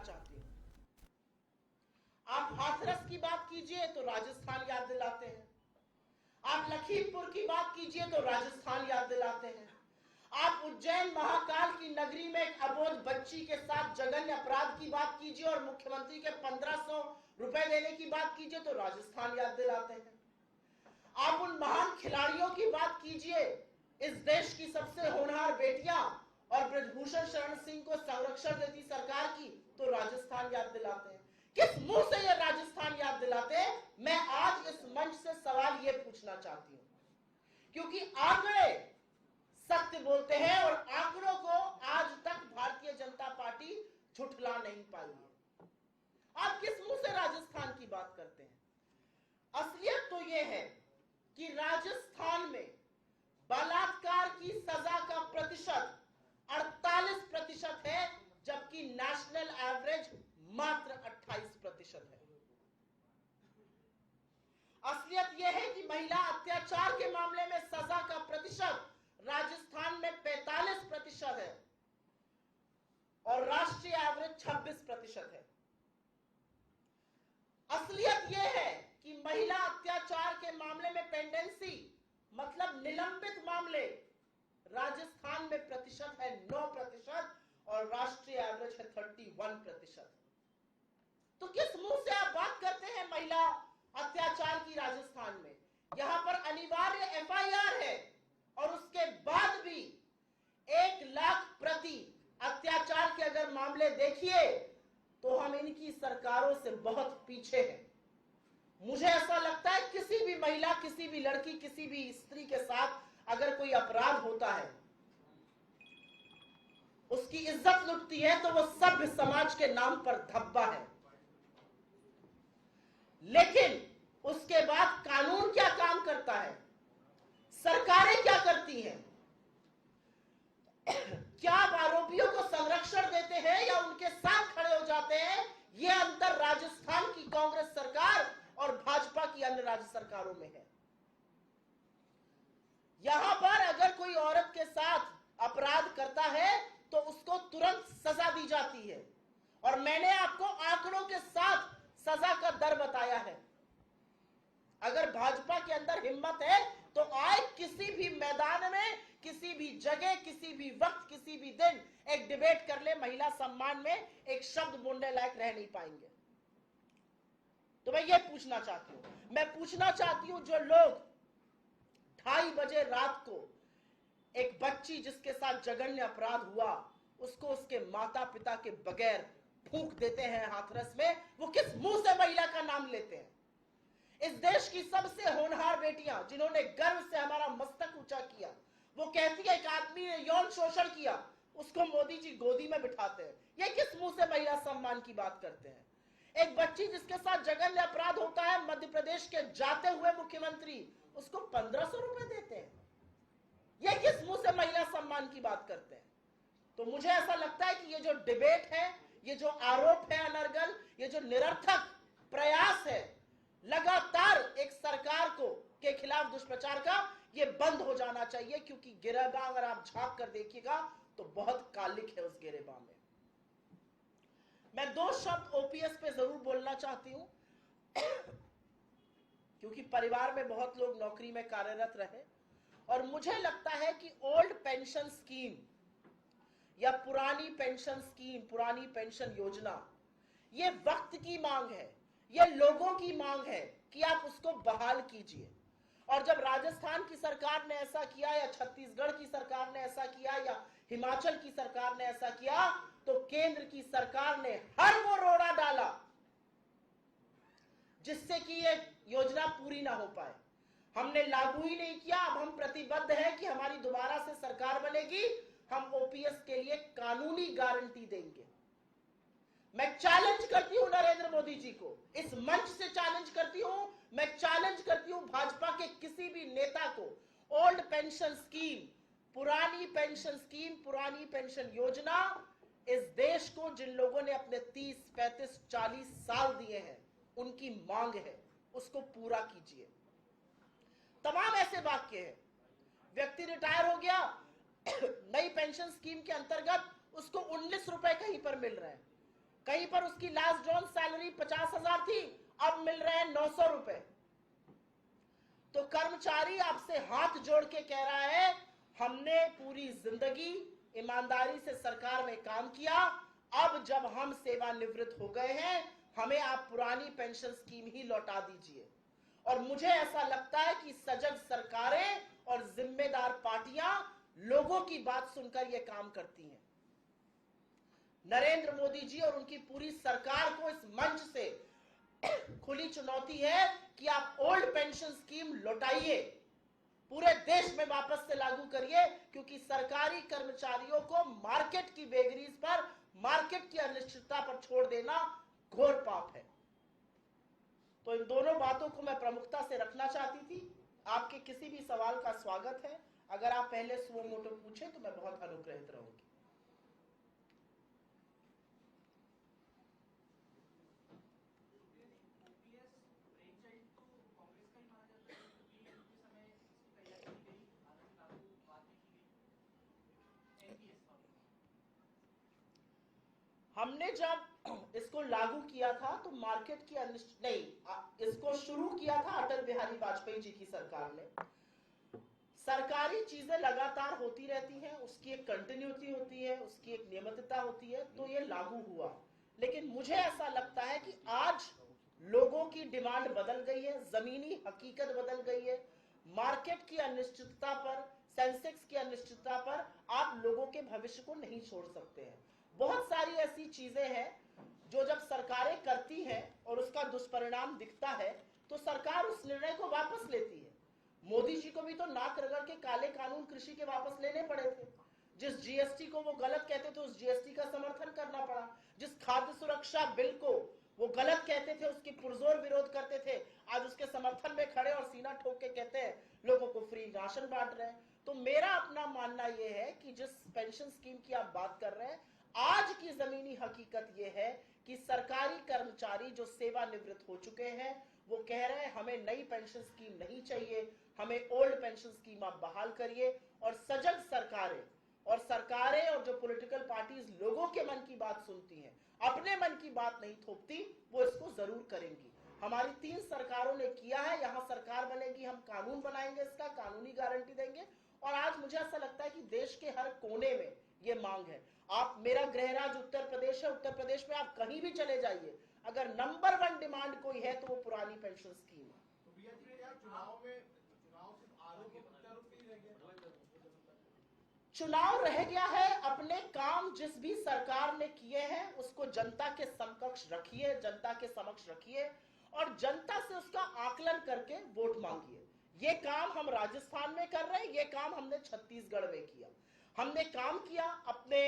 चाहती हूं। आप हाथरस की बात कीजिए तो राजस्थान याद दिलाते हैं, आप लखीमपुर की बात कीजिए तो राजस्थान याद दिलाते हैं, आप उज्जैन महाकाल की नगरी में एक अबोध बच्ची के साथ जघन्य अपराध की बात कीजिए और मुख्यमंत्री के 1500 रुपए देने की बात कीजिए तो राजस्थान याद दिलाते हैं। आप उन महान खिलाड़ियों की बात कीजिए, इस देश की सबसे होनहार बेटियां और ब्रजभूषण शरण सिंह को संरक्षण देती सरकार की, तो राजस्थान याद दिलाते हैं। किस मुंह से ये राजस्थान याद दिलाते हैं? मैं आज इस मंच से सवाल ये पूछना चाहती हूं, क्योंकि आंकड़े सत्य बोलते हैं और आंकड़ों को आज तक भारतीय जनता पार्टी झुठला नहीं पाई है। आप किस मुंह से राजस्थान की बात करते हैं? असलियत तो यह है कि राजस्थान में बलात्कार की सजा का प्रतिशत 48% है, जबकि नेशनल एवरेज मात्र 28% है। असलियत यह है कि महिला अत्याचार के मामले में सजा का प्रतिशत राजस्थान में 45% है और राष्ट्रीय एवरेज 26% है। असलियत यह है कि महिला अत्याचार के मामले में पेंडेंसी मतलब निलंबित मामले राजस्थान में प्रतिशत है 9% और राष्ट्रीय एवरेज है 31%। तो किस मुंह से आप बात करते हैं महिला अत्याचार की राजस्थान में? यहां पर अनिवार्य एफआईआर है और उसके बाद भी 1 लाख प्रति अत्याचार के अगर मामले देखिए तो हम इनकी सरकारों से बहुत पीछे हैं। मुझे ऐसा लगता है किसी भी महिला, किसी भी लड़की, किसी भी स्त्री के साथ अगर कोई अपराध होता है, उसकी इज्जत लुटती है तो वो सभ्य समाज के नाम पर धब्बा है। लेकिन उसके बाद कानून क्या काम करता है, सरकारें क्या करती हैं? क्या आरोपियों को संरक्षण देते हैं या उनके साथ खड़े हो जाते हैं? यह अंतर राजस्थान की कांग्रेस सरकार और भाजपा की अन्य राज्य सरकारों में है। यहां पर अगर कोई औरत के साथ अपराध करता है तो उसको तुरंत सजा दी जाती है और मैंने आपको आंकड़ों के साथ सजा का दर बताया है। अगर भाजपा के अंदर हिम्मत है तो आए किसी भी मैदान में, किसी भी जगह, किसी भी वक्त, किसी भी दिन एक डिबेट कर ले। महिला सम्मान में एक शब्द बोलने लायक रह नहीं पाएंगे। तो मैं ये पूछना चाहती हूं, मैं पूछना चाहती हूं जो लोग 2:30 बजे रात को एक बच्ची जिसके साथ जघन्य अपराध हुआ उसको उसके माता पिता के बगैर फूंक देते हैं हाथरस में, वो किस मुंह से महिला का नाम लेते हैं? इस देश की सबसे होनहार बेटियां जिन्होंने गर्व से हमारा मस्तक ऊंचा किया, वो कहती है एक आदमी ने यौन शोषण किया, उसको मोदी जी गोदी में बिठाते हैं। ये किस मुंह से महिला सम्मान की बात करते हैं? एक बच्ची जिसके साथ जघन्य अपराध होता है, मध्य प्रदेश के जाते हुए मुख्यमंत्री उसको 1500 रुपए देते हैं। ये किस मुंह से महिला सम्मान की बात करते हैं? तो मुझे ऐसा लगता है कि ये जो डिबेट है, ये जो आरोप है अनर्गल, ये जो निरर्थक प्रयास है लगातार एक सरकार को के खिलाफ दुष्प्रचार का, ये बंद हो जाना चाहिए। क्योंकि गिरेबां अगर आप झांक कर देखिएगा तो बहुत कालिक है उस गिरेबां में। मैं 2 शब्द ओपीएस पे जरूर बोलना चाहती हूं क्योंकि परिवार में बहुत लोग नौकरी में कार्यरत रहे और मुझे लगता है कि ओल्ड पेंशन स्कीम या पुरानी पेंशन स्कीम, पुरानी पेंशन योजना, ये वक्त की मांग है, ये लोगों की मांग है कि आप उसको बहाल कीजिए। और जब राजस्थान की सरकार ने ऐसा किया या छत्तीसगढ़ की सरकार ने ऐसा किया या हिमाचल की सरकार ने ऐसा किया तो केंद्र की सरकार ने हर वो रोड़ा डाला जिससे कि ये योजना पूरी ना हो पाए। हमने लागू ही नहीं किया। अब हम प्रतिबद्ध हैं कि हमारी दोबारा से सरकार बनेगी, हम ओपीएस के लिए कानूनी गारंटी देंगे। मैं चैलेंज करती हूं नरेंद्र मोदी जी को, इस मंच से चैलेंज करती हूं, मैं चैलेंज करती हूं भाजपा के किसी भी नेता को, ओल्ड पेंशन स्कीम, पुरानी पेंशन स्कीम, पुरानी पेंशन योजना इस देश को जिन लोगों ने अपने 30, 35, 40 साल दिए हैं उनकी मांग है, उसको पूरा कीजिए। तमाम ऐसे वाक्य हैं, व्यक्ति रिटायर हो गया, नई पेंशन स्कीम के अंतर्गत उसको 19 रुपए कहीं पर मिल रहे हैं, कहीं पर उसकी लास्ट ड्रॉन सैलरी 50,000 थी, अब मिल रहे हैं 900 रुपए। तो कर्मचारी आपसे हाथ जोड़ के कह रहा है, हमने पूरी जिंदगी ईमानदारी से सरकार में काम किया, अब जब हम सेवानिवृत्त हो गए हैं, हमें आप पुरानी पेंशन स्कीम ही लौटा दीजिए। और मुझे ऐसा लगता है कि सजग सरकारें और जिम्मेदार पार्टियां लोगों की बात सुनकर यह काम करती हैं। नरेंद्र मोदी जी और उनकी पूरी सरकार को इस मंच से खुली चुनौती है कि आप ओल्ड पेंशन स्कीम लौटाइए, पूरे देश में वापस से लागू करिए, क्योंकि सरकारी कर्मचारियों को मार्केट की वेगरीज पर, मार्केट की अनिश्चितता पर छोड़ देना घोर पाप है। तो इन दोनों बातों को मैं प्रमुखता से रखना चाहती थी। आपके किसी भी सवाल का स्वागत है। अगर आप पहले सुओ मोटो पूछे तो मैं बहुत अनुग्रहित रहूंगी। हमने जब इसको लागू किया था तो मार्केट की नहीं, इसको शुरू किया था अटल बिहारी वाजपेयी जी की सरकार ने। सरकारी चीजें लगातार होती रहती हैं, उसकी एक कंटिन्यूटी होती है, उसकी एक नियमितता होती है, तो ये लागू हुआ। लेकिन मुझे ऐसा लगता है कि आज लोगों की डिमांड बदल गई है, जमीनी हकीकत बदल गई है। मार्केट की अनिश्चितता पर, सेंसेक्स की अनिश्चितता पर आप लोगों के भविष्य को नहीं छोड़ सकते हैं। बहुत सारी ऐसी चीजें हैं जो जब सरकारें करती हैं और उसका दुष्परिणाम दिखता है तो सरकार उस निर्णय को वापस लेती है। मोदी जी को भी तो नाक रगड़ के काले कानून कृषि के वापस लेने पड़े थे। जिस जीएसटी को वो गलत कहते थे उस जीएसटी का समर्थन करना पड़ा। जिस खाद्य सुरक्षा बिल को वो गलत कहते थे उसकी पुरजोर विरोध करते थे, आज उसके समर्थन में खड़े और सीना ठोक के कहते हैं लोगों को फ्री राशन बांट रहे हैं। तो मेरा अपना मानना यह है कि जिस पेंशन स्कीम की आप बात कर रहे हैं, आज की जमीनी हकीकत यह है कि सरकारी कर्मचारी जो सेवानिवृत्त हो चुके हैं वो कह रहे हैं हमें नई पेंशन स्कीम नहीं चाहिए, हमें ओल्ड पेंशन स्कीम आप बहाल करिए। और सजग सरकारें और जो पॉलिटिकल पार्टीज लोगों के मन की बात सुनती हैं, अपने मन की बात नहीं थोपती, वो इसको जरूर करेंगी। हमारी 3 सरकारों ने किया है, यहां सरकार बनेगी, हम कानून बनाएंगे, इसका कानूनी गारंटी देंगे। और आज मुझे ऐसा लगता है कि देश के हर कोने में ये मांग है। आप, मेरा गृह राज्य उत्तर प्रदेश है, उत्तर प्रदेश में आप कहीं भी चले जाइए, अगर नंबर 1 डिमांड कोई है तो वो पुरानी पेंशन स्कीम है। चुनाव रह गया है, अपने काम जिस भी सरकार ने किए हैं उसको जनता के समकक्ष रखिए, जनता के समक्ष रखिए और जनता से उसका आकलन करके वोट मांगिए। ये काम हम राजस्थान में कर रहे हैं, ये काम हमने छत्तीसगढ़ में किया। हमने काम किया, अपने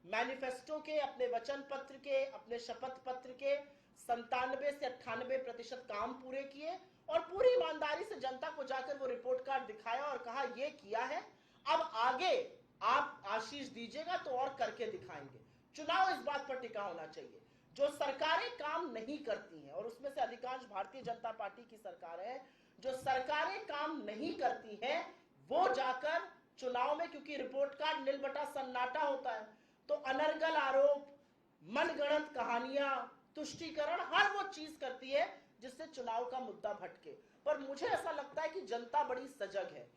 मैनिफेस्टो के, अपने वचन पत्र के, अपने शपथ पत्र के 97 से 98% काम पूरे किए और पूरी ईमानदारी से जनता को जाकर वो रिपोर्ट कार्ड दिखाया और कहा ये किया है, अब आगे आप आशीष दीजिएगा तो और करके दिखाएंगे। चुनाव इस बात पर टिका होना चाहिए। जो सरकारें काम नहीं करती हैं, और उसमें से अधिकांश भारतीय जनता पार्टी की सरकार है, जो सरकारें काम नहीं करती हैं वो जाकर चुनाव में, क्योंकि रिपोर्ट कार्ड नील बटा सन्नाटा होता है, तो अनर्गल आरोप, मनगढ़ंत कहानियां, तुष्टीकरण, हर वो चीज करती है जिससे चुनाव का मुद्दा भटके। पर मुझे ऐसा लगता है कि जनता बड़ी सजग है।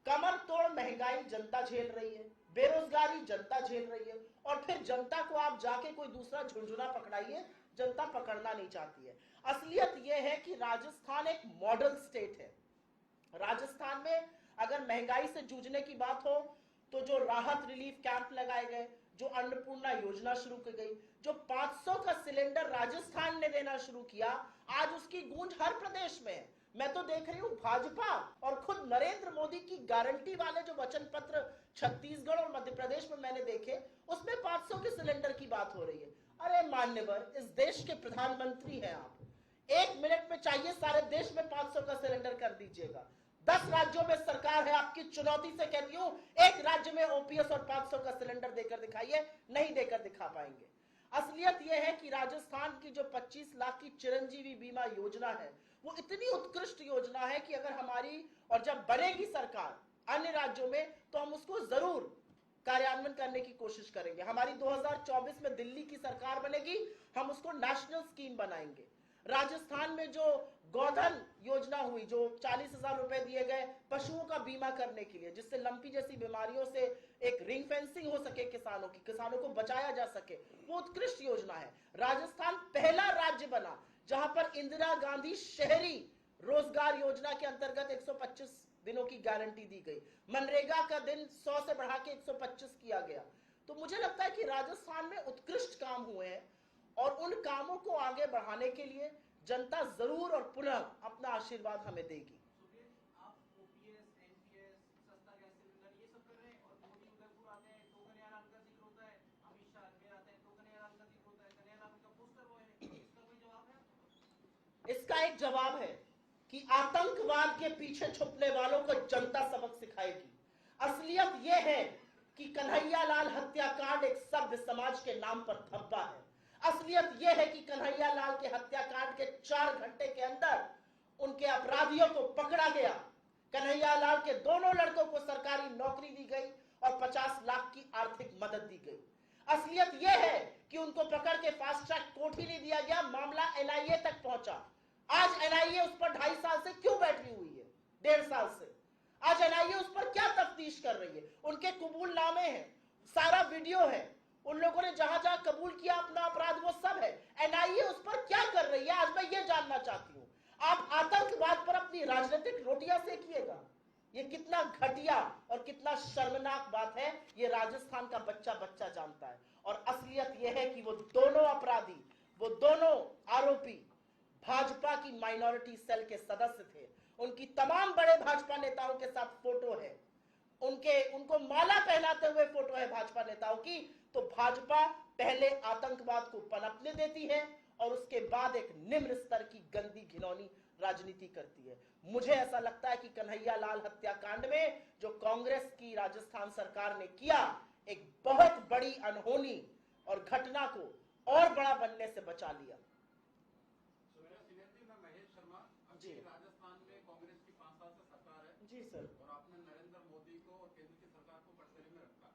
कमर तोड़ महंगाई जनता झेल रही है, बेरोजगारी जनता झेल रही है, और फिर जनता को आप जाके कोई दूसरा झुंझुना पकड़ाइए, जनता पकड़ना नहीं चाहती है। असलियत यह है कि राजस्थान एक मॉडल स्टेट है। राजस्थान में अगर महंगाई से जूझने की बात हो तो जो राहत रिलीफ कैंप लगाए गए, जो अन्नपूर्णा योजना शुरू की गई, जो 500 का सिलेंडर राजस्थान ने देना शुरू किया, आज उसकी गूंज हर प्रदेश में है। मैं तो देख रही हूं भाजपा और खुद नरेंद्र मोदी की गारंटी वाले जो वचन पत्र छत्तीसगढ़ और मध्य प्रदेश में मैंने देखे, उसमें 500 के सिलेंडर की बात हो रही है। अरे मान्यवर, इस देश के प्रधानमंत्री हैं आप, 1 मिनट में चाहिए सारे देश में 500 का सिलेंडर कर दीजिएगा। 10 राज्यों में सरकार है, आपकी चुनौती से कहती हूं, एक राज्य में ओपीएस और 500 का सिलेंडर देकर दिखाइए, नहीं देकर दिखा पाएंगे। असलियत यह है कि राजस्थान की जो 25 लाख की चिरंजीवी बीमा योजना है, वो इतनी उत्कृष्ट योजना है कि अगर हमारी और जब बनेगी सरकार अन्य राज्यों में तो हम उसको जरूर कार्यान्वयन करने की कोशिश करेंगे। हमारी 2024 में दिल्ली की सरकार बनेगी, हम उसको नेशनल स्कीम बनाएंगे। राजस्थान में जो गोधन योजना हुई, जो 40,000 रुपए दिए गए पशुओं का बीमा करने के लिए, जिससे लंपी जैसी बीमारियों से एक रिंग फेंसिंग हो सके किसानों की, किसानों को बचाया जा सके, वो उत्कृष्ट योजना है। राजस्थान पहला राज्य बना जहां पर इंदिरा गांधी शहरी रोजगार योजना के अंतर्गत 125 दिनों की गारंटी दी गई। मनरेगा का दिन 100 से बढ़ा के 125 किया गया। तो मुझे लगता है कि राजस्थान में उत्कृष्ट काम हुए हैं और उन कामों को आगे बढ़ाने के लिए जनता जरूर और पुनः अपना आशीर्वाद हमें देगी। आप ओपीएस, एनपीएस, सस्ता गैस सिलेंडर ये सब कर रहे हैं और मोदी उदयपुर आते हैं तो कन्हैयालाल का जिक्र होता है, अमित शाह अजमेर आते हैं तो कन्हैयालाल का जिक्र होता है, कन्हैयालाल का पोस्टर वो है। इसका कोई जवाब है? इसका एक जवाब है कि आतंकवाद के पीछे छुपने वालों को जनता सबक सिखाएगी। असलियत यह है कि कन्हैयालाल हत्याकांड एक सभ्य समाज के नाम पर धब्बा है। असलियत यह है कि कन्हैयालाल के हत्याकांड के 4 घंटे के अंदर उनके अपराधियों को पकड़ा गया। कन्हैयालाल के दोनों लड़कों को सरकारी नौकरी दी गई और 50 लाख की आर्थिक मदद दी गई। असलियत यह है कि उनको पकड़ के फास्ट ट्रैक कोर्ट ही नहीं दिया गया, मामला एनआईए तक पहुंचा। आज एनआईए उस पर 2.5 साल से क्यों बैठी हुई है? 1.5 साल से आज एनआईए उस पर क्या तफ्तीश कर रही है? उनके कबूलनामे हैं, सारा वीडियो है, उन लोगों ने जहां जहां कबूल किया अपना अपराध वो सब है। एनआईए उस पर क्या कर रही है? आज मैं ये जानना चाहती हूं। आप आतंकवाद पर अपनी राजनीतिक रोटियां सेकिएगा। ये कितना घटिया और कितना शर्मनाक बात है, ये राजस्थान का बच्चा बच्चा जानता है। और असलियत यह है कि वो दोनों अपराधी, वो दोनों आरोपी भाजपा की माइनॉरिटी सेल के सदस्य थे। उनकी तमाम बड़े भाजपा नेताओं के साथ फोटो है, उनको माला पहनाते हुए फोटो है भाजपा नेताओं की। तो भाजपा पहले आतंकवाद को पनपने देती है और उसके बाद एक निम्न स्तर की गंदी घिनौनी राजनीति करती है। मुझे ऐसा लगता है कि कन्हैयालाल हत्याकांड में जो कांग्रेस की राजस्थान सरकार ने किया, एक बहुत बड़ी अनहोनी और घटना को और बड़ा बनने से बचा लिया। जी राजस्थान में कांग्रेस की 5 साल से सरकार है। जी सर। और आपने नरेंद्र मोदी को और केंद्र की सरकार को कटघरे में रखा।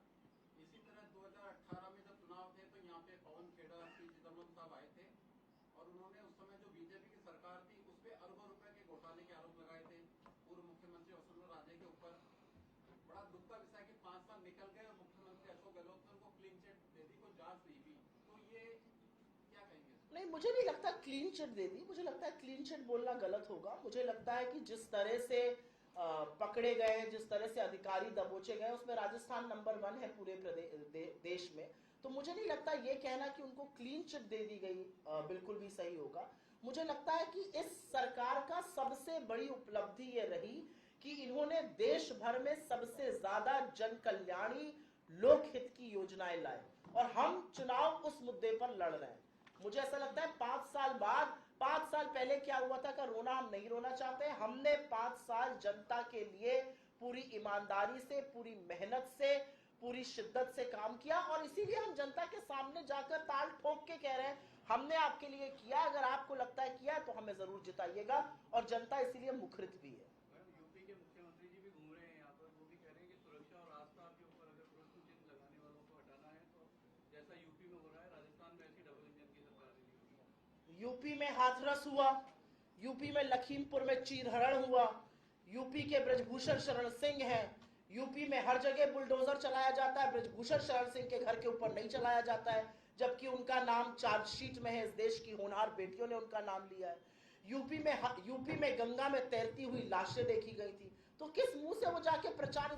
इसी तरह 2018 में जब चुनाव थे तो यहाँ पे पवन खेड़ा, पी चिदम्बरम साहब आए थे और उन्होंने उस समय जो बीजेपी की सरकार थी उस पर अरबों रुपए के घोटाले के आरोप लगाए थे पूर्व मुख्यमंत्री वसुंधरा राजे के ऊपर। बड़ा दुख का विषय कि 5 साल निकल गए और मुख्यमंत्री अशोक गहलोत ने उनको क्लीन चिट दे दी, कोई जांच नहीं हुई। तो ये क्या कहेंगे? नहीं, मुझे नहीं लगता क्लीन चिट दे दी। मुझे लगता है क्लीन चिट बोलना गलत होगा। मुझे लगता है कि जिस तरह से पकड़े गए, जिस तरह से अधिकारी दबोचे गए, उसमें राजस्थान नंबर 1 है पूरे देश में। तो मुझे नहीं लगता ये कहना कि उनको क्लीन चिट दे दी गई बिल्कुल भी सही होगा। मुझे लगता है कि इस सरकार का सबसे बड़ी उपलब्धि ये रही कि इन्होंने देश भर में सबसे ज्यादा जन कल्याणी लोकहित की योजनाएं लाए और हम चुनाव उस मुद्दे पर लड़ रहे हैं। मुझे ऐसा लगता है 5 साल बाद, 5 साल पहले क्या हुआ था का रोना हम नहीं रोना चाहते। हमने 5 साल जनता के लिए पूरी ईमानदारी से, पूरी मेहनत से, पूरी शिद्दत से काम किया और इसीलिए हम जनता के सामने जाकर ताल ठोक के कह रहे हैं हमने आपके लिए किया। अगर आपको लगता है किया तो हमें जरूर जिताइएगा और जनता इसीलिए मुखरित भी है। यूपी के मुख्यमंत्री जी भी घूम रहे हैं यहाँ पर, वो भी कह रहे हैं कि सुरक्षा और आस्था के ऊपर अगर प्रश्न चिन्ह लगाने वालों को हटाना है तो जैसा यूपी में हो रहा है राजस्थान में ऐसी डबल इंजन की सरकार नहीं। यूपी में हाथरस हुआ, यूपी में लखीमपुर में चीरहरण हुआ, यूपी के ब्रजभूषण शरण सिंह हैं, यूपी में हर जगह बुलडोजर चलाया जाता है, ब्रजभूषण शरण सिंह के घर के ऊपर नहीं चलाया जाता है, जबकि उनका नाम चार्जशीट में है। इस देश की होनहार बेटियों ने उनका नाम लिया है। यूपी में गंगा में तैरती हुई लाशें देखी गई थी। तो किस मुंह से वो जाके प्रचार